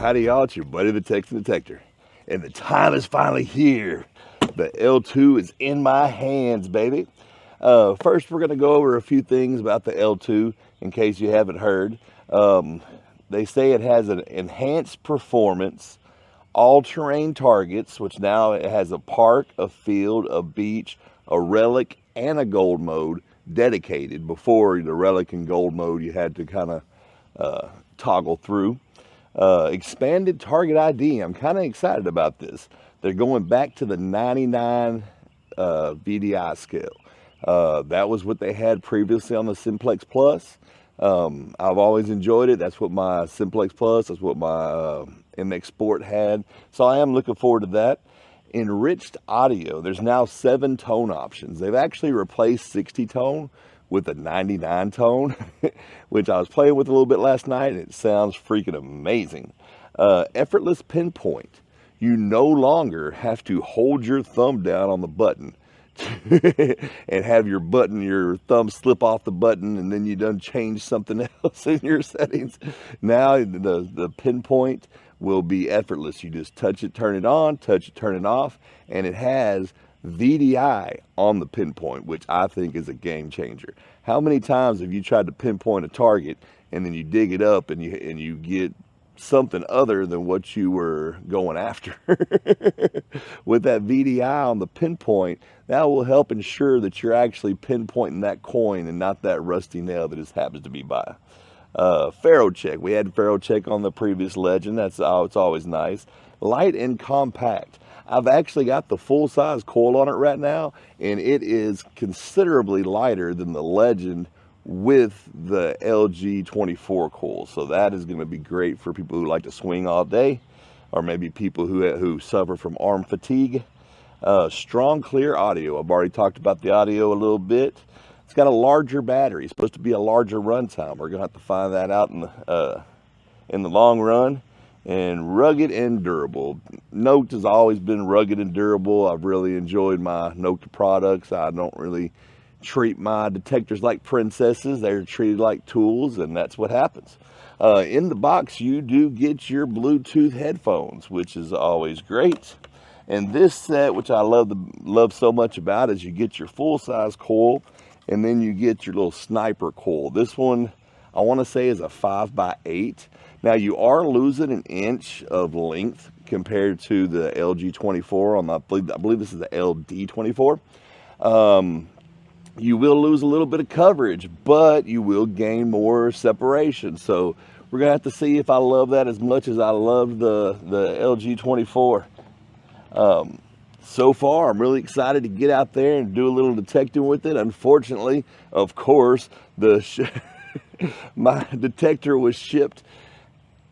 howdy y'all, it's your buddy the Texan Detector. And the time is finally here. The L2 is in my hands, baby. First, we're going to go over a few things about the L2 in case you haven't heard. They say it has an enhanced performance, all-terrain targets, which now it has a park, a field, a beach, a relic, and a gold mode dedicated. Before the relic and gold mode, you had to kind of toggle through. Expanded target ID. I'm kind of excited about this. They're going back to the 99 VDI scale. That was what they had previously on the Simplex Plus. I've always enjoyed it. That's what my Simplex Plus, that's what my MX Sport had. So I am looking forward to that. Enriched audio. There's now 7 tone options. They've actually replaced 60 tone with a 99 tone, which I was playing with a little bit last night, and it sounds freaking amazing. Effortless pinpoint. You no longer have to hold your thumb down on the button and have your thumb slip off the button, and then you done change something else in your settings. Now the pinpoint will be effortless. You just touch it, turn it on, touch it, turn it off, and it has VDI on the pinpoint, which I think is a game changer. How many times have you tried to pinpoint a target and then you dig it up and you get something other than what you were going after? With that VDI on the pinpoint, that will help ensure that you're actually pinpointing that coin and not that rusty nail that just happens to be by. Faro check. We had Faro check on the previous Legend. It's always nice. Light and compact. I've actually got the full-size coil on it right now, and it is considerably lighter than the Legend with the LG 24 coil. So that is going to be great for people who like to swing all day, or maybe people who suffer from arm fatigue. Strong, clear audio. I've already talked about the audio a little bit. It's got a larger battery. It's supposed to be a larger runtime. We're going to have to find that out in the long run. And rugged and durable. Nokta has always been rugged and durable. I've really enjoyed my Nokta products. I don't really treat my detectors like princesses. They're treated like tools, and that's what happens. In the box, you do get your Bluetooth headphones, which is always great. And this set, which I love so much about, is you get your full-size coil, and then you get your little sniper coil. This one, I want to say, is a 5x8. Now, you are losing an inch of length compared to the LG 24. I believe this is the LD 24. You will lose a little bit of coverage, but you will gain more separation. So we're going to have to see if I love that as much as I love the LG 24. So far, I'm really excited to get out there and do a little detecting with it. Unfortunately, of course, my detector was shipped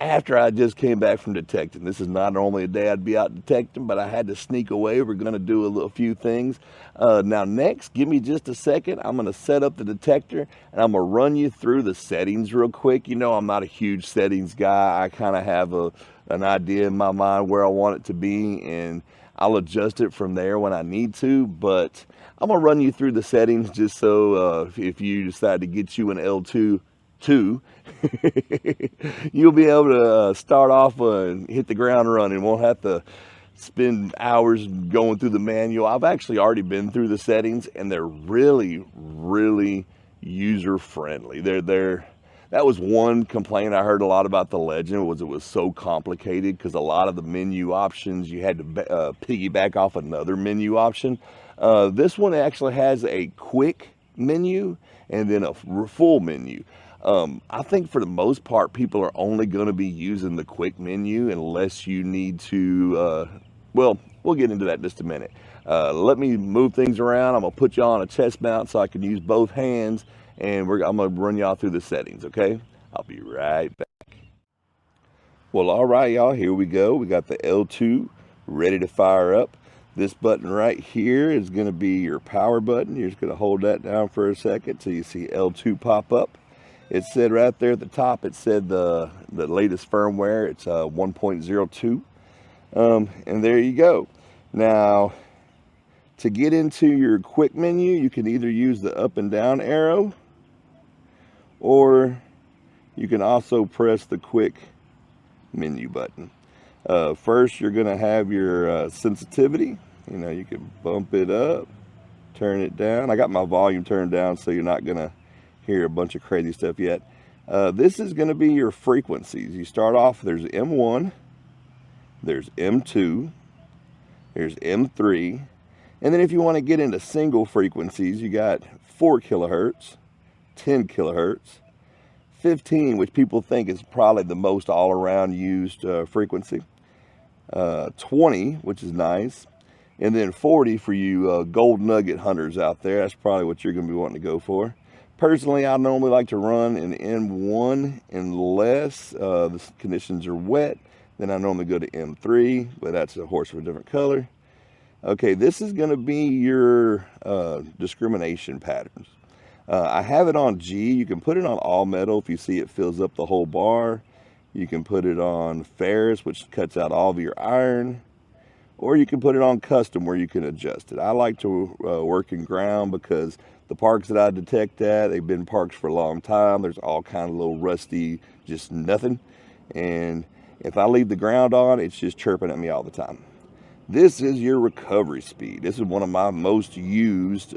after I just came back from detecting. This is not normally a day I'd be out detecting, but I had to sneak away. We're going to do a few things. Now next, give me just a second. I'm going to set up the detector, and I'm going to run you through the settings real quick. You know, I'm not a huge settings guy. I kind of have an idea in my mind where I want it to be, and I'll adjust it from there when I need to. But I'm going to run you through the settings just so if you decide to get you an L2 you'll be able to start off and hit the ground running. Won't have to spend hours going through the manual. I've actually already been through the settings, and they're really, really user friendly. That was one complaint I heard a lot about the Legend, was it was so complicated because a lot of the menu options you had to piggyback off another menu option. This one actually has a quick menu and then a full menu. I think for the most part, people are only going to be using the quick menu unless you need to, well, we'll get into that in just a minute. Let me move things around. I'm going to put you on a chest mount so I can use both hands, and I'm going to run y'all through the settings, okay? I'll be right back. Well, all right, y'all, here we go. We got the L2 ready to fire up. This button right here is going to be your power button. You're just going to hold that down for a second till you see L2 pop up. It said right there at the top, it said the latest firmware. It's 1.02. And there you go. Now, to get into your quick menu, you can either use the up and down arrow, or you can also press the quick menu button. First, you're going to have your sensitivity. You know, you can bump it up, turn it down. I got my volume turned down so you're not going to hear a bunch of crazy stuff yet. This is going to be your frequencies. You start off, there's M1, there's M2, there's M3, and then if you want to get into single frequencies, you got 4 kilohertz, 10 kilohertz, 15, which people think is probably the most all-around used frequency, 20, which is nice, and then 40 for you gold nugget hunters out there. That's probably what you're going to be wanting to go for. Personally, I normally like to run an M1 unless the conditions are wet. Then I normally go to M3, but that's a horse of a different color. Okay, this is going to be your discrimination patterns. I have it on G. You can put it on all metal if you see it fills up the whole bar. You can put it on ferrous, which cuts out all of your iron. Or you can put it on custom where you can adjust it. I like to work in ground because the parks that I detect at, they've been parks for a long time. There's all kind of little rusty, just nothing. And if I leave the ground on, it's just chirping at me all the time. This is your recovery speed. This is one of my most used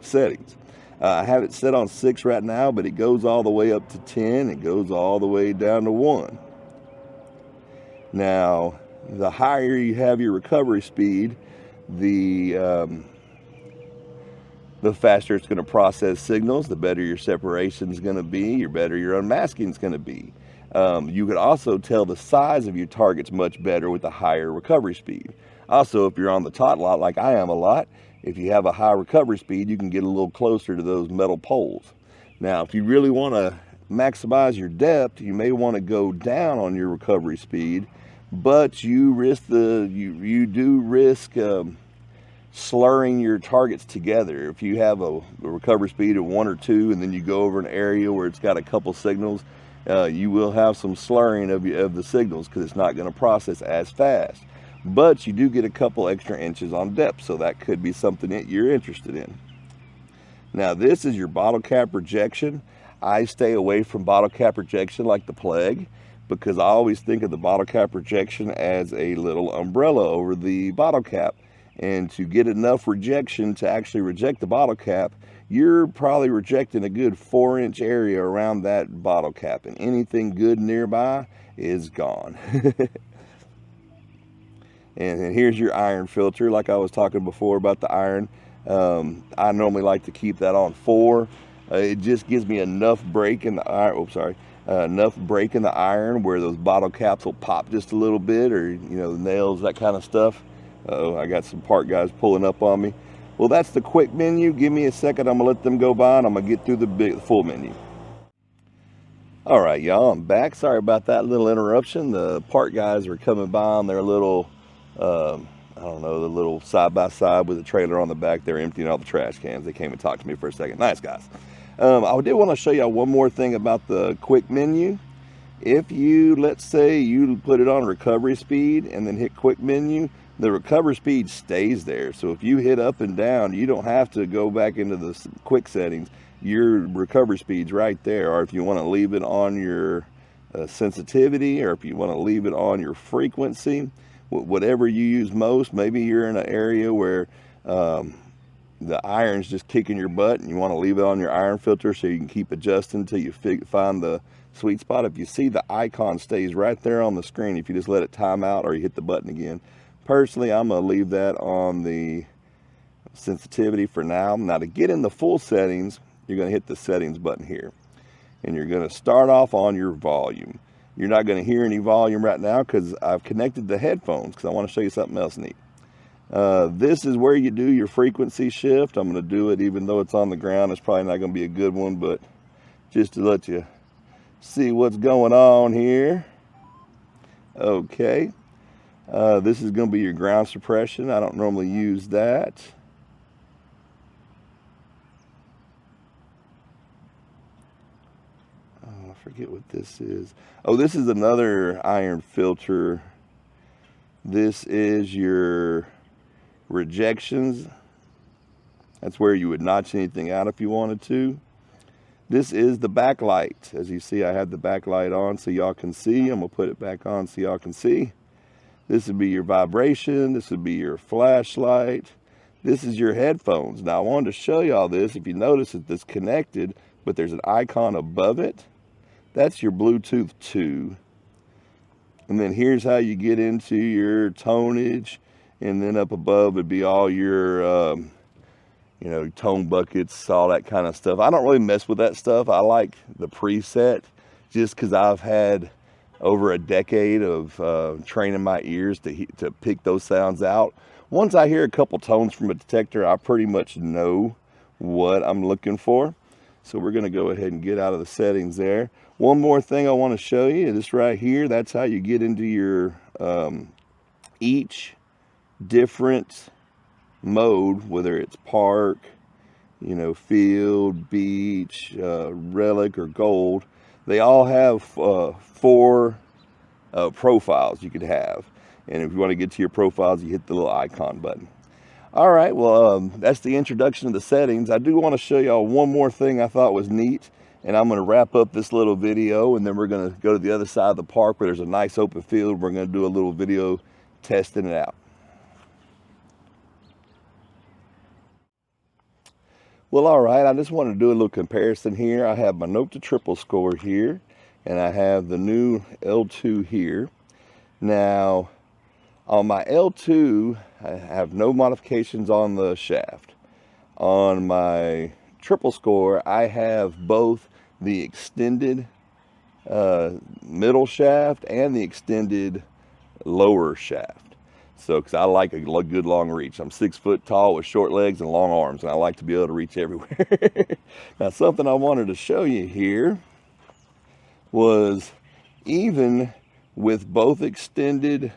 settings. I have it set on 6 right now, but it goes all the way up to 10. It goes all the way down to 1. Now, the higher you have your recovery speed, the faster it's going to process signals, the better your separation is going to be, the better your unmasking is going to be. You can also tell the size of your targets much better with a higher recovery speed. Also, if you're on the tot lot like I am a lot, if you have a high recovery speed, you can get a little closer to those metal poles. Now, if you really want to maximize your depth, you may want to go down on your recovery speed, but you risk you do risk slurring your targets together. If you have a recovery speed of 1 or 2 and then you go over an area where it's got a couple signals, you will have some slurring of the signals because it's not going to process as fast. But you do get a couple extra inches on depth, so that could be something that you're interested in. Now, this is your bottle cap rejection. I stay away from bottle cap rejection like the plague because I always think of the bottle cap rejection as a little umbrella over the bottle cap. And to get enough rejection to actually reject the bottle cap, you're probably rejecting a good 4-inch area around that bottle cap, and anything good nearby is gone. And here's your iron filter. Like I was talking before about the iron, I normally like to keep that on 4. It just gives me enough break in the iron. Enough break in the iron where those bottle caps will pop just a little bit, or the nails, that kind of stuff. Uh-oh, I got some part guys pulling up on me. Well, that's the quick menu. Give me a second. I'm gonna let them go by, and I'm gonna get through the full menu. All right, y'all, I'm back. Sorry about that little interruption. The part guys were coming by on their little, I don't know, the little side-by-side with a trailer on the back. They're emptying all the trash cans. They came and talked to me for a second. Nice guys. I did want to show y'all one more thing about the quick menu. If you, let's say you put it on recovery speed and then hit quick menu, the recovery speed stays there. So if you hit up and down, you don't have to go back into the quick settings. Your recovery speed's right there. Or if you want to leave it on your sensitivity, or if you want to leave it on your frequency, whatever you use most. Maybe you're in an area where the iron's just kicking your butt and you want to leave it on your iron filter so you can keep adjusting until you find the sweet spot. If you see, the icon stays right there on the screen if you just let it time out or you hit the button again. Personally, I'm going to leave that on the sensitivity for now. Now, to get in the full settings, you're going to hit the settings button here. And you're going to start off on your volume. You're not going to hear any volume right now because I've connected the headphones because I want to show you something else neat. This is where you do your frequency shift. I'm going to do it even though it's on the ground. It's probably not going to be a good one, but just to let you see what's going on here. Okay. This is going to be your ground suppression. I don't normally use that. I forget what this is. Oh, this is another iron filter. This is your rejections. That's where you would notch anything out if you wanted to. This is the backlight. As you see, I have the backlight on so y'all can see. I'm gonna put it back on so y'all can see. This would be your vibration. This would be your flashlight. This is your headphones. Now I wanted to show y'all this. If you notice that this connected, but there's an icon above it. That's your Bluetooth 2. And then here's how you get into your tonage. And then up above would be all your, you know, tone buckets, all that kind of stuff. I don't really mess with that stuff. I like the preset just because I've had over a decade of training my ears to pick those sounds out. Once I hear a couple tones from a detector, I pretty much know what I'm looking for. So we're going to go ahead and get out of the settings there. One more thing I want to show you, this right here, that's how you get into your each different mode, whether it's park, you know, field, beach, relic, or gold. They all have 4 profiles you could have. And if you want to get to your profiles, you hit the little icon button. All right, well, that's the introduction of the settings. I do want to show y'all one more thing I thought was neat, and I'm going to wrap up this little video, and then we're going to go to the other side of the park where there's a nice open field. We're going to do a little video testing it out. Well, all right, I just wanted to do a little comparison here. I have my Nokta triple score here, and I have the new L2 here. Now, on my L2, I have no modifications on the shaft. On my triple score, I have both the extended middle shaft and the extended lower shaft. So, because I like a good long reach. I'm 6 foot tall with short legs and long arms, and I like to be able to reach everywhere. Now, something I wanted to show you here was even with both extended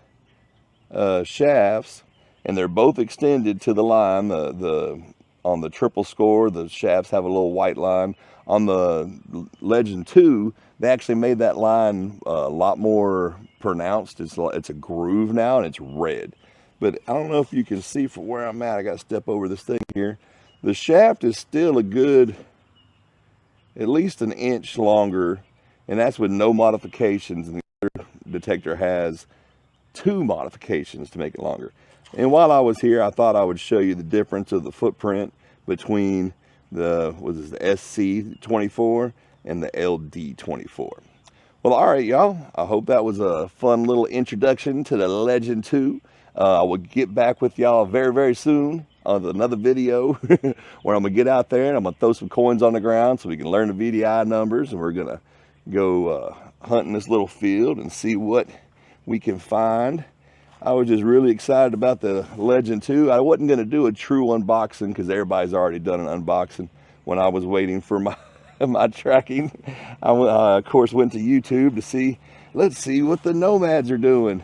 shafts, and they're both extended to the line. On the triple score, the shafts have a little white line. On the Legend 2, they actually made that line a lot more pronounced. It's a groove now, and it's red. But I don't know if you can see from where I'm at. I got to step over this thing here. The shaft is still a good, at least an inch longer, and that's with no modifications. And the other detector has 2 modifications to make it longer. And while I was here, I thought I would show you the difference of the footprint between the SC24 and the LD24. Well, all right, y'all. I hope that was a fun little introduction to the Legend 2. I will get back with y'all very, very soon on another video where I'm going to get out there and I'm going to throw some coins on the ground so we can learn the VDI numbers, and we're going to go hunting this little field and see what we can find. I was just really excited about the Legend 2. I wasn't going to do a true unboxing because everybody's already done an unboxing. When I was waiting for my tracking, I of course went to YouTube to see, let's see what the Nomads are doing.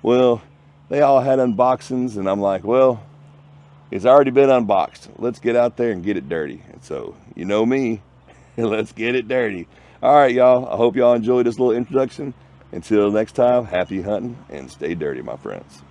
Well, they all had unboxings, and I'm like, well, it's already been unboxed. Let's get out there and get it dirty. And so, you know me, let's get it dirty. All right, y'all. I hope y'all enjoyed this little introduction. Until next time, happy hunting and stay dirty, my friends.